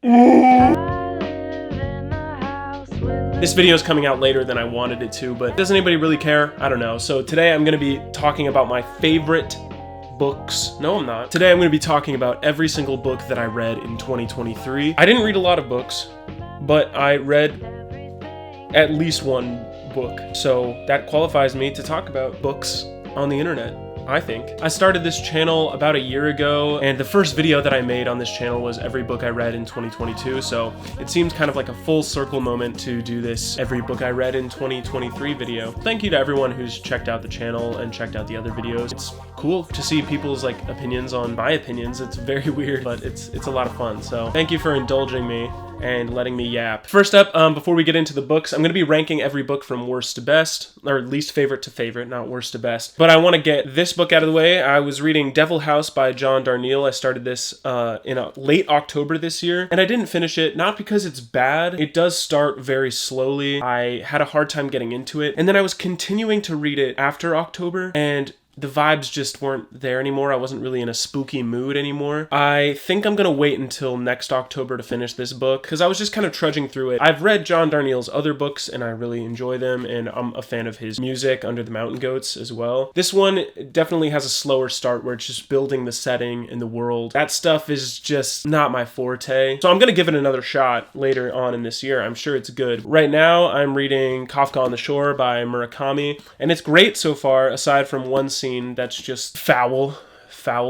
This video is coming out later than I wanted it to, but does anybody really care? I don't know. So today I'm going to be talking about my favorite books. No, I'm not. Today I'm going to be talking about every single book that I read in 2023. I didn't read a lot of books, but I read at least one book. So that qualifies me to talk about books on the internet, I think. I started this channel about a year ago, and the first video that I made on this channel was every book I read in 2022, so it seems kind of like a full circle moment to do this every book I read in 2023 video. Thank you to everyone who's checked out the channel and checked out the other videos. It's cool to see people's opinions on my opinions. It's very weird, but it's a lot of fun, so thank you for indulging me and letting me yap. First up, before we get into the books, I'm going to be ranking every book from worst to best, or least favorite to favorite, not worst to best. But I want to get this book out of the way. I was reading Devil House by John Darnielle. I started this in late October this year, and I didn't finish it, not because it's bad. It does start very slowly. I had a hard time getting into it, and then I was continuing to read it after October, and the vibes just weren't there anymore. I wasn't really in a spooky mood anymore. I think I'm gonna wait until next October to finish this book, because I was just kind of trudging through it. I've read John Darnielle's other books, and I really enjoy them, and I'm a fan of his music, Under the Mountain Goats, as well. This one definitely has a slower start, where it's just building the setting and the world. That stuff is just not my forte. So I'm gonna give it another shot later on in this year. I'm sure it's good. Right now, I'm reading Kafka on the Shore by Murakami, and it's great so far, aside from one scene that's just foul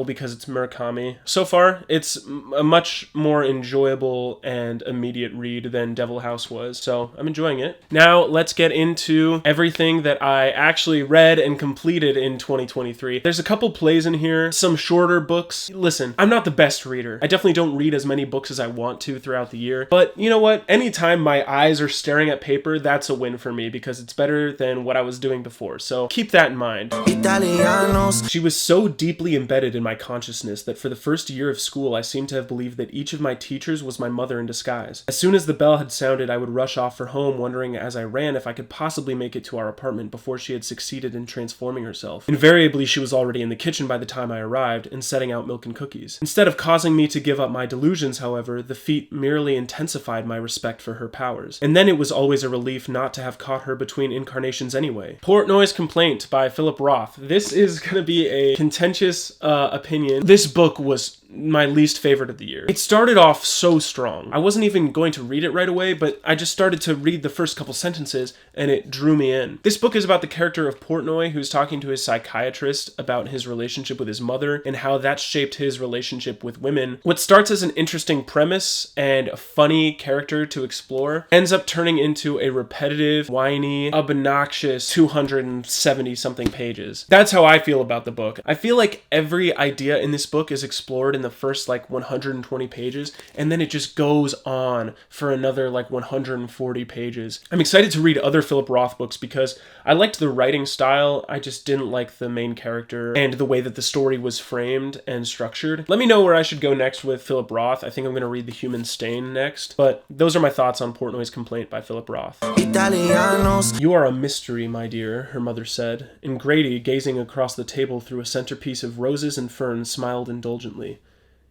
because it's Murakami. So far, it's a much more enjoyable and immediate read than Devil House was, so I'm enjoying it. Now, let's get into everything that I actually read and completed in 2023. There's a couple plays in here, some shorter books. Listen, I'm not the best reader. I definitely don't read as many books as I want to throughout the year, but you know what? Anytime my eyes are staring at paper, that's a win for me, because it's better than what I was doing before, so keep that in mind. Italianos. She was so deeply embedded in my consciousness that for the first year of school I seemed to have believed that each of my teachers was my mother in disguise. As soon as the bell had sounded, I would rush off for home, wondering as I ran if I could possibly make it to our apartment before she had succeeded in transforming herself. Invariably, she was already in the kitchen by the time I arrived and setting out milk and cookies. Instead of causing me to give up my delusions, however, the feat merely intensified my respect for her powers. And then it was always a relief not to have caught her between incarnations anyway. Portnoy's Complaint by Philip Roth. This is gonna be a contentious opinion. This book was my least favorite of the year. It started off so strong. I wasn't even going to read it right away, but I just started to read the first couple sentences and it drew me in. This book is about the character of Portnoy, who's talking to his psychiatrist about his relationship with his mother and how that shaped his relationship with women. What starts as an interesting premise and a funny character to explore ends up turning into a repetitive, whiny, obnoxious 270 something pages. That's how I feel about the book. I feel like every idea in this book is explored in the first 120 pages, and then it just goes on for another 140 pages. I'm excited to read other Philip Roth books because I liked the writing style. I just didn't like the main character and the way that the story was framed and structured. Let me know where I should go next with Philip Roth. I think I'm going to read The Human Stain next, but those are my thoughts on Portnoy's Complaint by Philip Roth. Italianos. You are a mystery, my dear, her mother said, and Grady, gazing across the table through a centerpiece of roses and ferns, smiled indulgently.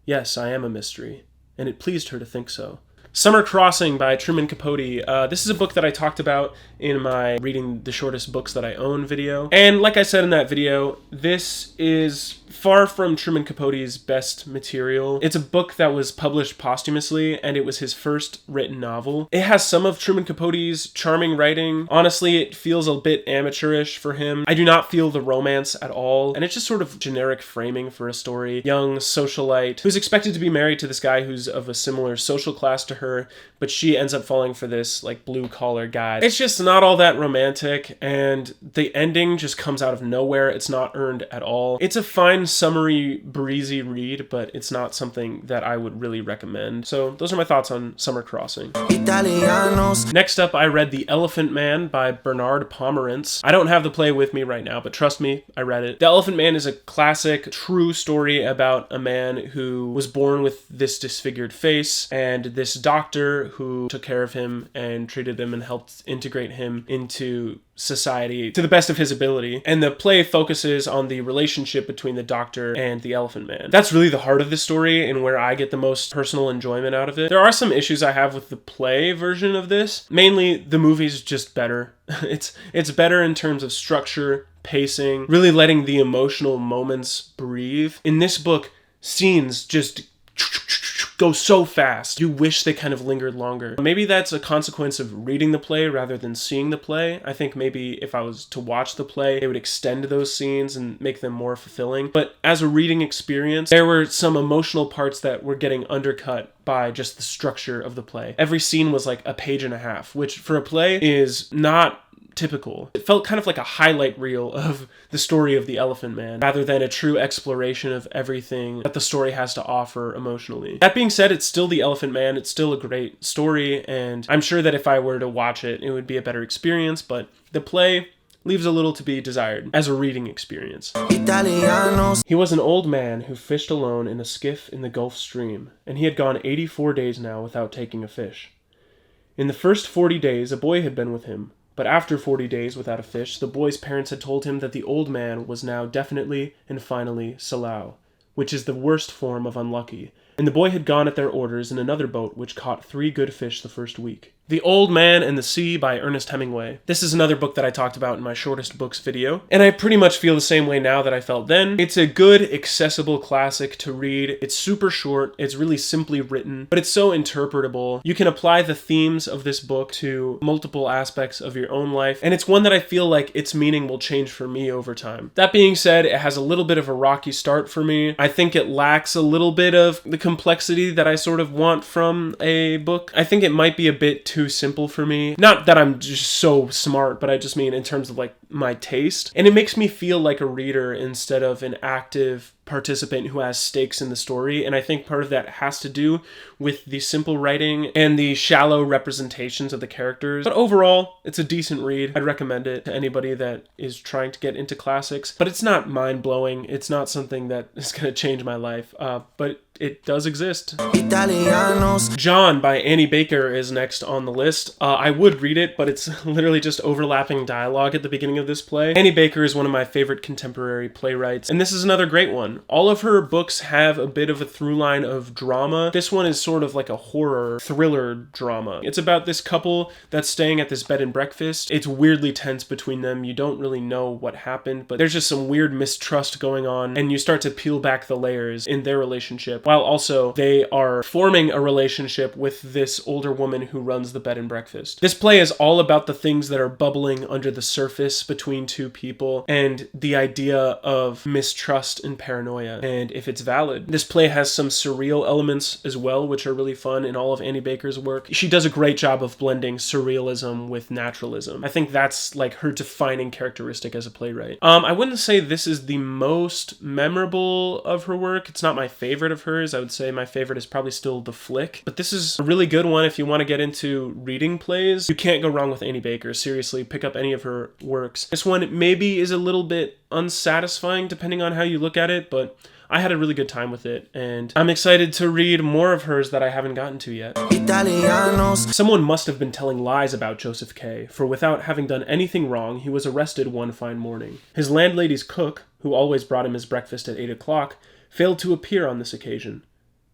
Yes, I am a mystery, and it pleased her to think so. Summer Crossing by Truman Capote. This is a book that I talked about in my Reading the Shortest Books That I Own video. And like I said in that video, this is far from Truman Capote's best material. It's a book that was published posthumously, and it was his first written novel. It has some of Truman Capote's charming writing. Honestly, it feels a bit amateurish for him. I do not feel the romance at all, and it's just sort of generic framing for a story. Young socialite who's expected to be married to this guy who's of a similar social class to her, but she ends up falling for this blue-collar guy. It's just not all that romantic, and the ending just comes out of nowhere. It's not earned at all. It's a fine, summery, breezy read, but it's not something that I would really recommend. So those are my thoughts on Summer Crossing. Italianos. Next up, I read The Elephant Man by Bernard Pomerantz. I don't have the play with me right now, but trust me, I read it. The Elephant Man is a classic, true story about a man who was born with this disfigured face, and this doctor who took care of him and treated him and helped integrate him into society to the best of his ability. And the play focuses on the relationship between the doctor and the Elephant Man. That's really the heart of the story and where I get the most personal enjoyment out of it. There are some issues I have with the play version of this. Mainly, the movie's just better. It's better in terms of structure, pacing, really letting the emotional moments breathe. In this book, scenes just go so fast. You wish they kind of lingered longer. Maybe that's a consequence of reading the play rather than seeing the play. I think maybe if I was to watch the play, it would extend those scenes and make them more fulfilling. But as a reading experience, there were some emotional parts that were getting undercut by just the structure of the play. Every scene was like a page and a half, which for a play is not typical. It felt kind of like a highlight reel of the story of the Elephant Man, rather than a true exploration of everything that the story has to offer emotionally. That being said, it's still the Elephant Man, it's still a great story, and I'm sure that if I were to watch it, it would be a better experience, but the play leaves a little to be desired as a reading experience. Italianos. He was an old man who fished alone in a skiff in the Gulf Stream, and he had gone 84 days now without taking a fish. In the first 40 days, a boy had been with him, but after 40 days without a fish, the boy's parents had told him that the old man was now definitely and finally Salau, which is the worst form of unlucky, and the boy had gone at their orders in another boat which caught 3 good fish the first week. The Old Man and the Sea by Ernest Hemingway. This is another book that I talked about in my shortest books video, and I pretty much feel the same way now that I felt then. It's a good, accessible classic to read. It's super short, it's really simply written, but it's so interpretable. You can apply the themes of this book to multiple aspects of your own life, and it's one that I feel like its meaning will change for me over time. That being said, it has a little bit of a rocky start for me. I think it lacks a little bit of the complexity that I sort of want from a book. I think it might be a bit too simple for me. Not that I'm just so smart, but I just mean in terms of like my taste. And it makes me feel like a reader instead of an active participant who has stakes in the story, and I think part of that has to do with the simple writing and the shallow representations of the characters. But overall, it's a decent read. I'd recommend it to anybody that is trying to get into classics, but it's not mind-blowing. It's not something that is going to change my life, but it does exist. Italianos. John by Annie Baker is next on the list. I would read it, but it's literally just overlapping dialogue at the beginning of this play. Annie Baker is one of my favorite contemporary playwrights, and this is another great one. All of her books have a bit of a through line of drama. This one is sort of like a horror thriller drama. It's about this couple that's staying at this bed and breakfast. It's weirdly tense between them. You don't really know what happened, but there's just some weird mistrust going on, and you start to peel back the layers in their relationship, while also they are forming a relationship with this older woman who runs the bed and breakfast. This play is all about the things that are bubbling under the surface between two people, and the idea of mistrust and paranoia, and if it's valid. This play has some surreal elements as well, which are really fun in all of Annie Baker's work. She does a great job of blending surrealism with naturalism. I think that's like her defining characteristic as a playwright. I wouldn't say this is the most memorable of her work. It's not my favorite of hers. I would say my favorite is probably still The Flick, but this is a really good one if you want to get into reading plays. You can't go wrong with Annie Baker. Seriously, pick up any of her works. This one maybe is a little bit unsatisfying depending on how you look at it, but I had a really good time with it, and I'm excited to read more of hers that I haven't gotten to yet. Italianos. Someone must have been telling lies about Joseph K., for without having done anything wrong, he was arrested one fine morning. His landlady's cook, who always brought him his breakfast at 8 o'clock, failed to appear on this occasion.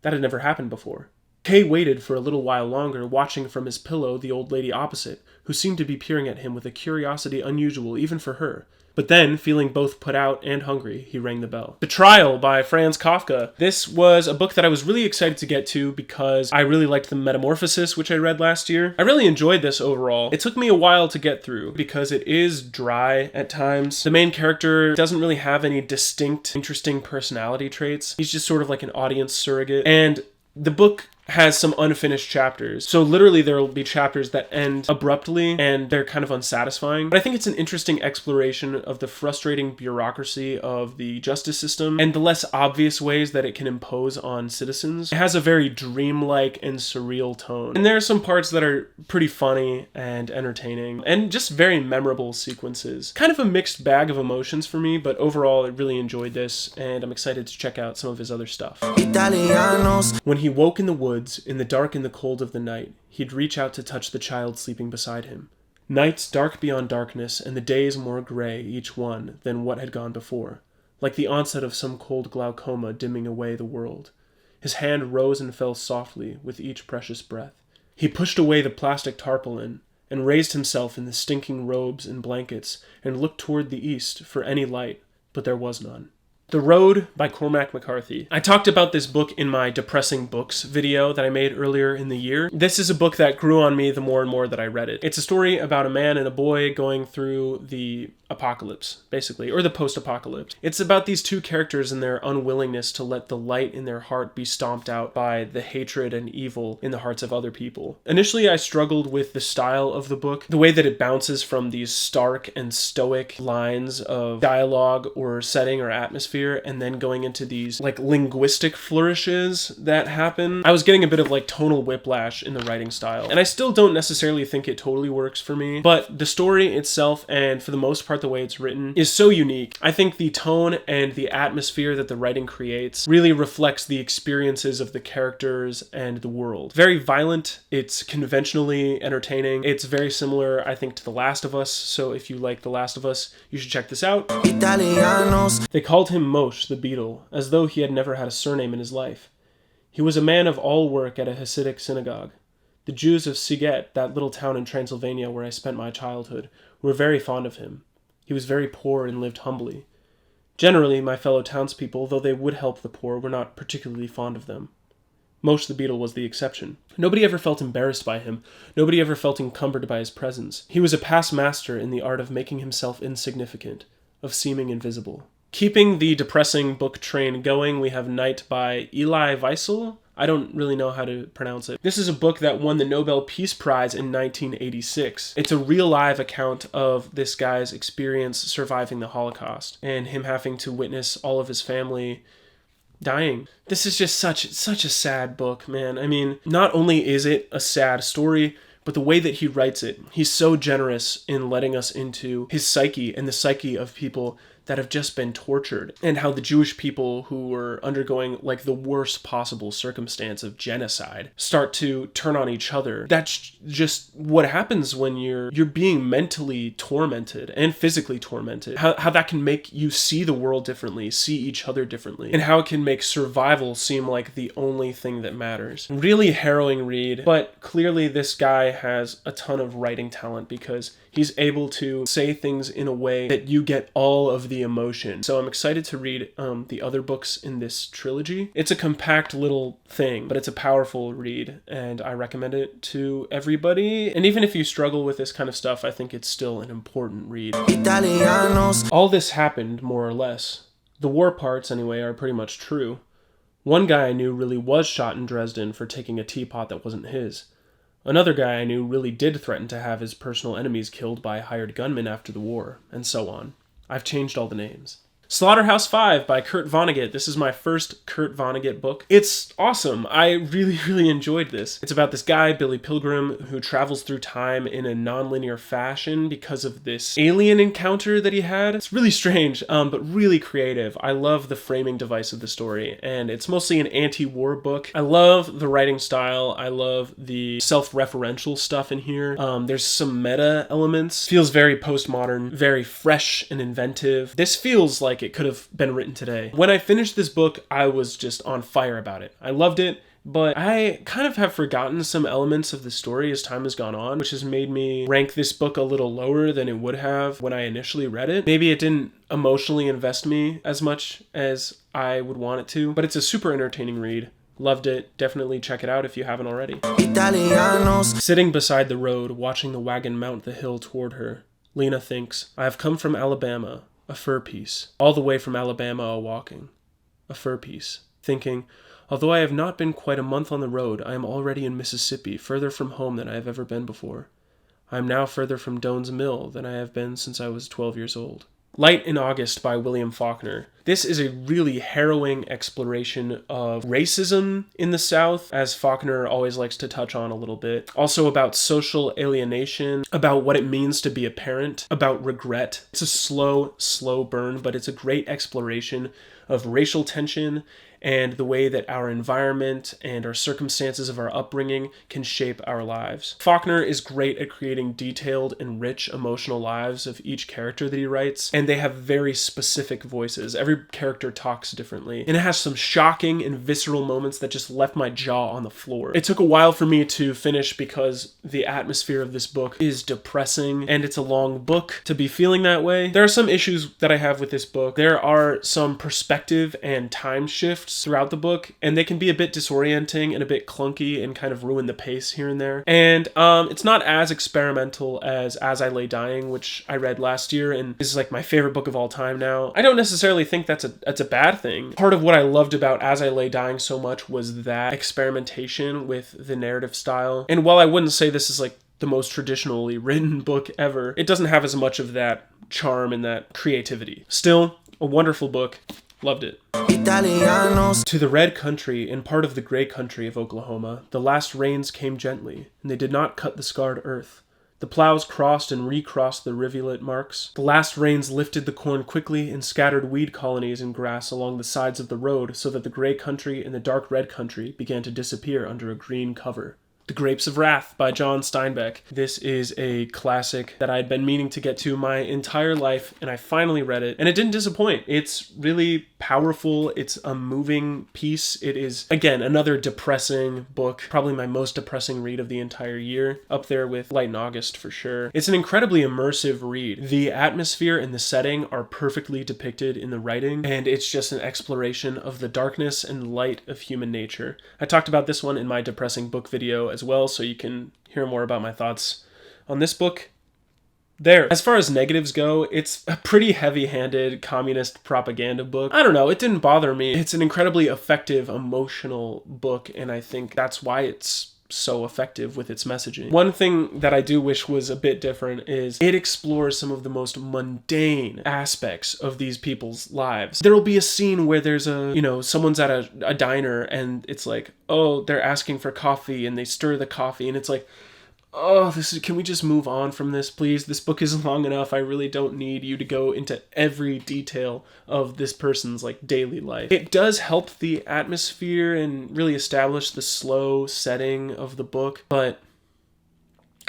That had never happened before. Kay waited for a little while longer, watching from his pillow the old lady opposite, who seemed to be peering at him with a curiosity unusual even for her. But then, feeling both put out and hungry, he rang the bell. The Trial by Franz Kafka. This was a book that I was really excited to get to because I really liked The Metamorphosis, which I read last year. I really enjoyed this overall. It took me a while to get through because it is dry at times. The main character doesn't really have any distinct, interesting personality traits. He's just sort of like an audience surrogate. And the book has some unfinished chapters. So literally there will be chapters that end abruptly and they're kind of unsatisfying. But I think it's an interesting exploration of the frustrating bureaucracy of the justice system and the less obvious ways that it can impose on citizens. It has a very dreamlike and surreal tone. And there are some parts that are pretty funny and entertaining and just very memorable sequences. Kind of a mixed bag of emotions for me, but overall I really enjoyed this and I'm excited to check out some of his other stuff. Italianos. When he woke in the woods, woods, in the dark and the cold of the night, he'd reach out to touch the child sleeping beside him. Nights dark beyond darkness, and the days more gray, each one, than what had gone before, like the onset of some cold glaucoma dimming away the world. His hand rose and fell softly with each precious breath. He pushed away the plastic tarpaulin, and raised himself in the stinking robes and blankets, and looked toward the east for any light, but there was none. The Road by Cormac McCarthy. I talked about this book in my Depressing Books video that I made earlier in the year. This is a book that grew on me the more and more that I read it. It's a story about a man and a boy going through the apocalypse, basically, or the post-apocalypse. It's about these two characters and their unwillingness to let the light in their heart be stomped out by the hatred and evil in the hearts of other people. Initially, I struggled with the style of the book, the way that it bounces from these stark and stoic lines of dialogue or setting or atmosphere, and then going into these like linguistic flourishes that happen. I was getting a bit of like tonal whiplash in the writing style, and I still don't necessarily think it totally works for me, but the story itself, and for the most part the way it's written, is so unique. I think the tone and the atmosphere that the writing creates really reflects the experiences of the characters and the world. Very violent, it's conventionally entertaining, it's very similar, I think, to The Last of Us, so if you like The Last of Us, you should check this out. Italianos. They called him Moshe the Beetle, as though he had never had a surname in his life. He was a man of all work at a Hasidic synagogue. The Jews of Siget, that little town in Transylvania where I spent my childhood, were very fond of him. He was very poor and lived humbly. Generally, my fellow townspeople, though they would help the poor, were not particularly fond of them. Moshe the Beetle was the exception. Nobody ever felt embarrassed by him. Nobody ever felt encumbered by his presence. He was a past master in the art of making himself insignificant, of seeming invisible. Keeping the depressing book train going, we have Night by Elie Wiesel. I don't really know how to pronounce it. This is a book that won the Nobel Peace Prize in 1986. It's a real live account of this guy's experience surviving the Holocaust and him having to witness all of his family dying. This is just such a sad book, man. I mean, not only is it a sad story, but the way that he writes it, he's so generous in letting us into his psyche and the psyche of people that have just been tortured, and how the Jewish people who were undergoing like the worst possible circumstance of genocide start to turn on each other. That's just what happens when you're being mentally tormented and physically tormented. How that can make you see the world differently, see each other differently, and how it can make survival seem like the only thing that matters. Really harrowing read, but clearly this guy has a ton of writing talent because he's able to say things in a way that you get all of the emotion. So I'm excited to read the other books in this trilogy. It's a compact little thing, but it's a powerful read, and I recommend it to everybody. And even if you struggle with this kind of stuff, I think it's still an important read. Italianos. All this happened, more or less. The war parts, anyway, are pretty much true. One guy I knew really was shot in Dresden for taking a teapot that wasn't his. Another guy I knew really did threaten to have his personal enemies killed by hired gunmen after the war, and so on. I've changed all the names. Slaughterhouse 5 by Kurt Vonnegut. This is my first Kurt Vonnegut book. It's awesome. I really enjoyed this. It's about this guy, Billy Pilgrim, who travels through time in a non-linear fashion because of this alien encounter that he had. It's really strange, but really creative. I love the framing device of the story, and it's mostly an anti-war book. I love the writing style. I love the self-referential stuff in here. There's some meta elements. Feels very postmodern, very fresh and inventive. This feels like it could have been written today. When I finished this book, I was just on fire about it. I loved it, but I kind of have forgotten some elements of the story as time has gone on, which has made me rank this book a little lower than it would have when I initially read it. Maybe it didn't emotionally invest me as much as I would want it to, but it's a super entertaining read. Loved it. Definitely check it out if you haven't already. Italianos. Sitting beside the road, watching the wagon mount the hill toward her, Lena thinks, I have come from Alabama. A fur piece. All the way from Alabama a-walking. A fur piece. Thinking, although I have not been quite a month on the road, I am already in Mississippi, further from home than I have ever been before. I am now further from Doan's Mill than I have been since I was 12 years old. Light in August by William Faulkner. This is a really harrowing exploration of racism in the South, as Faulkner always likes to touch on a little bit. Also about social alienation, about what it means to be a parent, about regret. It's a slow burn, but it's a great exploration of racial tension and the way that our environment and our circumstances of our upbringing can shape our lives. Faulkner is great at creating detailed and rich emotional lives of each character that he writes, and they have very specific voices. Every character talks differently, and it has some shocking and visceral moments that just left my jaw on the floor. It took a while for me to finish because the atmosphere of this book is depressing, and it's a long book to be feeling that way. There are some issues that I have with this book. There are some perspective and time shifts throughout the book, and they can be a bit disorienting and a bit clunky and kind of ruin the pace here and there. And it's not as experimental as I Lay Dying, which I read last year and is like my favorite book of all time now. I don't necessarily think that's a bad thing. Part of what I loved about As I Lay Dying so much was that experimentation with the narrative style. And while I wouldn't say this is like the most traditionally written book ever, it doesn't have as much of that charm and that creativity. Still, a wonderful book. Loved it. Italianos. To the red country and part of the gray country of Oklahoma, the last rains came gently, and they did not cut the scarred earth. The plows crossed and recrossed the rivulet marks. The last rains lifted the corn quickly and scattered weed colonies and grass along the sides of the road so that the gray country and the dark red country began to disappear under a green cover. The Grapes of Wrath by John Steinbeck. This is a classic that I'd been meaning to get to my entire life, and I finally read it, and it didn't disappoint. It's really powerful. It's a moving piece. It is, again, another depressing book, probably my most depressing read of the entire year, up there with Light in August for sure. It's an incredibly immersive read. The atmosphere and the setting are perfectly depicted in the writing, and it's just an exploration of the darkness and light of human nature. I talked about this one in my depressing book video as well, so you can hear more about my thoughts on this book there. As far as negatives go, it's a pretty heavy-handed communist propaganda book. I don't know, it didn't bother me. It's an incredibly effective, emotional book, and I think that's why it's so effective with its messaging. One thing that I do wish was a bit different is it explores some of the most mundane aspects of these people's lives. There will be a scene where there's someone's at a diner and it's like, oh, they're asking for coffee and they stir the coffee and it's like, oh, can we just move on from this, please? This book is long enough. I really don't need you to go into every detail of this person's like daily life. It does help the atmosphere and really establish the slow setting of the book, but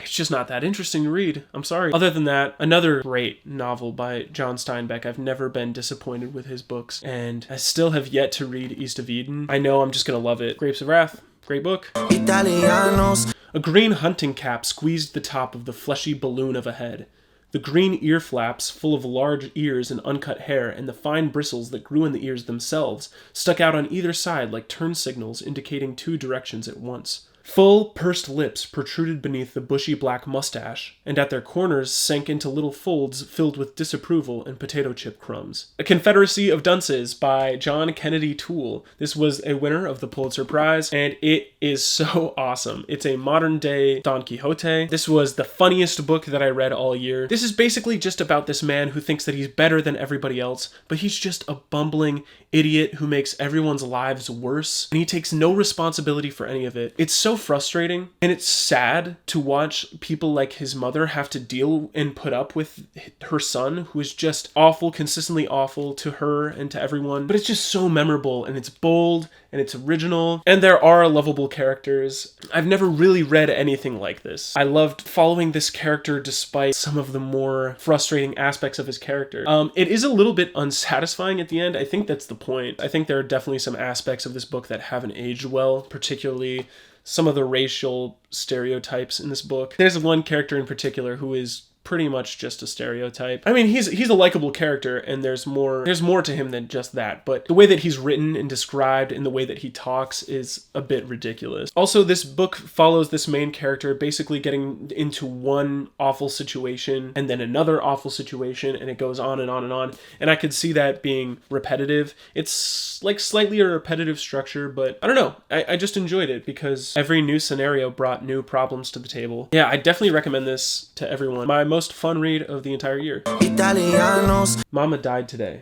it's just not that interesting to read. I'm sorry. Other than that, another great novel by John Steinbeck. I've never been disappointed with his books, and I still have yet to read East of Eden. I know I'm just gonna love it. Grapes of Wrath, great book. Italianos. A green hunting cap squeezed the top of the fleshy balloon of a head. The green ear flaps, full of large ears and uncut hair, and the fine bristles that grew in the ears themselves, stuck out on either side like turn signals indicating two directions at once. Full, pursed lips protruded beneath the bushy black mustache, and at their corners sank into little folds filled with disapproval and potato chip crumbs. A Confederacy of Dunces by John Kennedy Toole. This was a winner of the Pulitzer Prize, and it is so awesome. It's a modern-day Don Quixote. This was the funniest book that I read all year. This is basically just about this man who thinks that he's better than everybody else, but he's just a bumbling idiot who makes everyone's lives worse, and he takes no responsibility for any of it. It's so frustrating, and it's sad to watch people like his mother have to deal and put up with her son, who is just awful, consistently awful to her and to everyone. But it's just so memorable, and it's bold, and it's original, and there are lovable characters. I've never really read anything like this. I loved following this character despite some of the more frustrating aspects of his character. It is a little bit unsatisfying at the end. I think that's the point. I think there are definitely some aspects of this book that haven't aged well, particularly some of the racial stereotypes in this book. There's one character in particular who is pretty much just a stereotype. I mean, he's a likable character, and there's more to him than just that, but the way that he's written and described and the way that he talks is a bit ridiculous. Also, this book follows this main character basically getting into one awful situation and then another awful situation, and it goes on and on and on, and I could see that being repetitive. It's like slightly a repetitive structure, but I don't know. I just enjoyed it because every new scenario brought new problems to the table. Yeah, I definitely recommend this to everyone. My most fun read of the entire year. Italianos. Mama died today.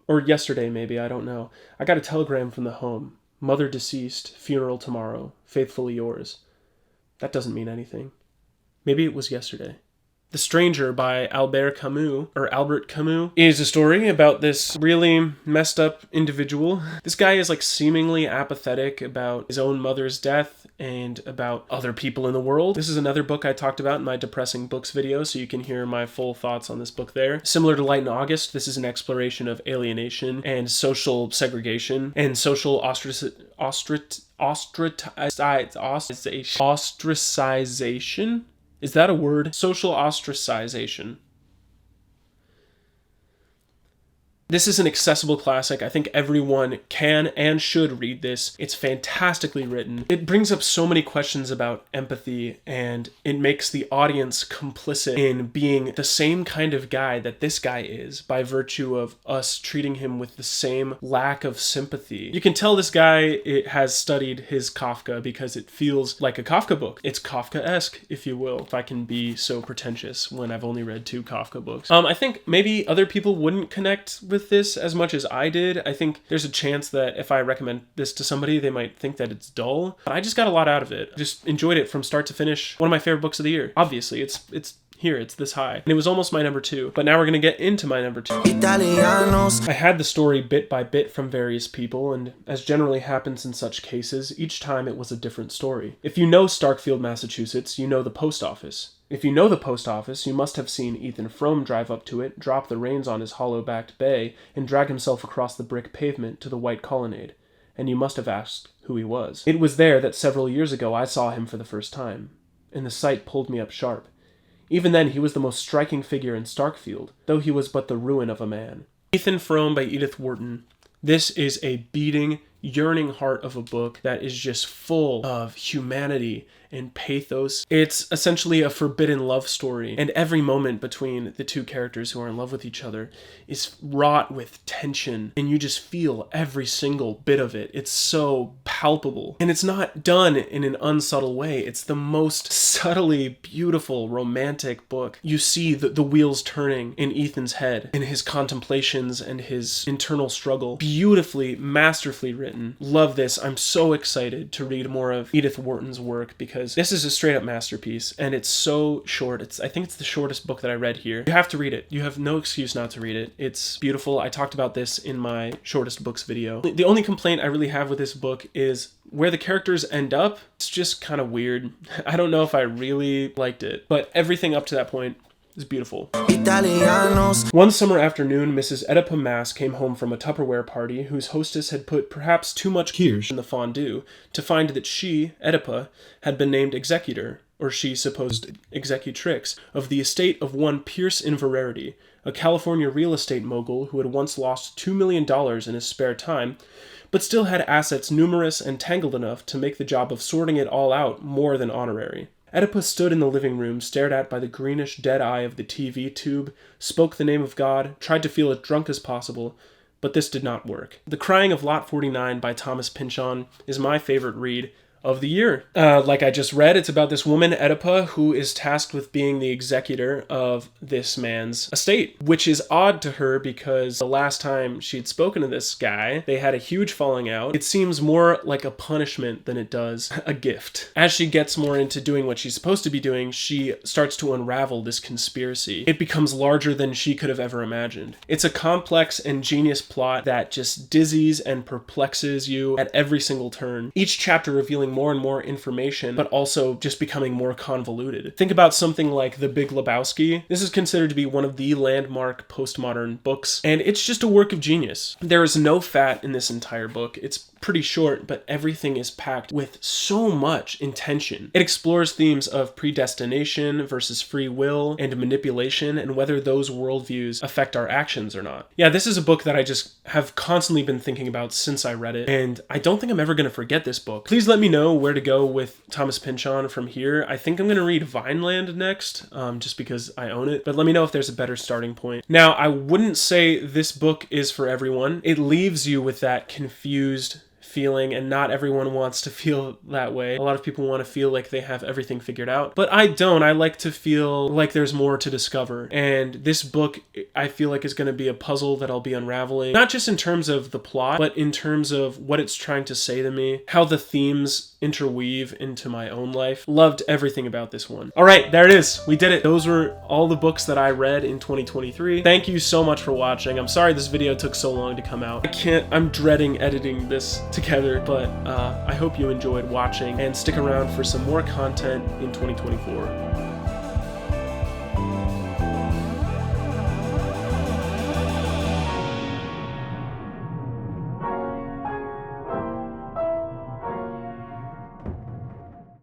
Or yesterday, maybe, I don't know. I got a telegram from the home. Mother deceased, funeral tomorrow, faithfully yours. That doesn't mean anything. Maybe it was yesterday. The Stranger by Albert Camus is a story about this really messed up individual. This guy is like seemingly apathetic about his own mother's death and about other people in the world. This is another book I talked about in my depressing books video, so you can hear my full thoughts on this book there. Similar to Light in August, this is an exploration of alienation and social segregation and social ostracization. Is that a word? Social ostracization. This is an accessible classic. I think everyone can and should read this. It's fantastically written. It brings up so many questions about empathy, and it makes the audience complicit in being the same kind of guy that this guy is by virtue of us treating him with the same lack of sympathy. You can tell this guy has studied his Kafka because it feels like a Kafka book. It's Kafka-esque, if you will, if I can be so pretentious when I've only read 2 Kafka books. I think maybe other people wouldn't connect with this as much as I did. I think there's a chance that if I recommend this to somebody, they might think that it's dull. But I just got a lot out of it. Just enjoyed it from start to finish. One of my favorite books of the year. Obviously, it's here, it's this high. And it was almost my number 2. But now we're gonna get into my number 2. I had the story bit by bit from various people, and as generally happens in such cases, each time it was a different story. If you know Starkfield, Massachusetts, you know the post office. If you know the post office, you must have seen Ethan Frome drive up to it, drop the reins on his hollow-backed bay, and drag himself across the brick pavement to the white colonnade. And you must have asked who he was. It was there that several years ago I saw him for the first time, and the sight pulled me up sharp. Even then, he was the most striking figure in Starkfield, though he was but the ruin of a man. Ethan Frome by Edith Wharton. This is a beating, yearning heart of a book that is just full of humanity and pathos. It's essentially a forbidden love story, and every moment between the 2 characters who are in love with each other is wrought with tension, and you just feel every single bit of it. It's so palpable, and it's not done in an unsubtle way. It's the most subtly beautiful, romantic book. You see the wheels turning in Ethan's head, in his contemplations and his internal struggle. Beautifully, masterfully written. Love this. I'm so excited to read more of Edith Wharton's work because this is a straight up masterpiece, and it's so short. I think it's the shortest book that I read here. You have to read it. You have no excuse not to read it. It's beautiful. I talked about this in my shortest books video. The only complaint I really have with this book is where the characters end up. It's just kind of weird. I don't know if I really liked it, but everything up to that point is beautiful. One summer afternoon, Mrs. Oedipa Maas came home from a Tupperware party whose hostess had put perhaps too much kirsch in the fondue to find that she, Oedipa, had been named executor, or she supposed executrix, of the estate of one Pierce Inverarity, a California real estate mogul who had once lost $2 million in his spare time, but still had assets numerous and tangled enough to make the job of sorting it all out more than honorary. Oedipus stood in the living room, stared at by the greenish dead eye of the TV tube, spoke the name of God, tried to feel as drunk as possible, but this did not work. The Crying of Lot 49 by Thomas Pynchon is my favorite read of the year. Like I just read, it's about this woman, Oedipa, who is tasked with being the executor of this man's estate, which is odd to her because the last time she'd spoken to this guy, they had a huge falling out. It seems more like a punishment than it does a gift. As she gets more into doing what she's supposed to be doing, she starts to unravel this conspiracy. It becomes larger than she could have ever imagined. It's a complex and genius plot that just dizzies and perplexes you at every single turn, each chapter revealing more and more information, but also just becoming more convoluted. Think about something like The Big Lebowski. This is considered to be one of the landmark postmodern books, and it's just a work of genius. There is no fat in this entire book. It's pretty short, but everything is packed with so much intention. It explores themes of predestination versus free will and manipulation, and whether those worldviews affect our actions or not. Yeah, this is a book that I just have constantly been thinking about since I read it, and I don't think I'm ever going to forget this book. Please let me know where to go with Thomas Pynchon from here. I think I'm going to read Vineland next, just because I own it, but let me know if there's a better starting point. Now, I wouldn't say this book is for everyone. It leaves you with that confused feeling, and not everyone wants to feel that way. A lot of people want to feel like they have everything figured out, but I don't. I like to feel like there's more to discover, and this book, I feel like, is going to be a puzzle that I'll be unraveling, not just in terms of the plot, but in terms of what it's trying to say to me, how the themes interweave into my own life. Loved everything about this one. All right, there it is. We did it. Those were all the books that I read in 2023. Thank you so much for watching. I'm sorry this video took so long to come out. I'm dreading editing this together, but I hope you enjoyed watching, and stick around for some more content in 2024.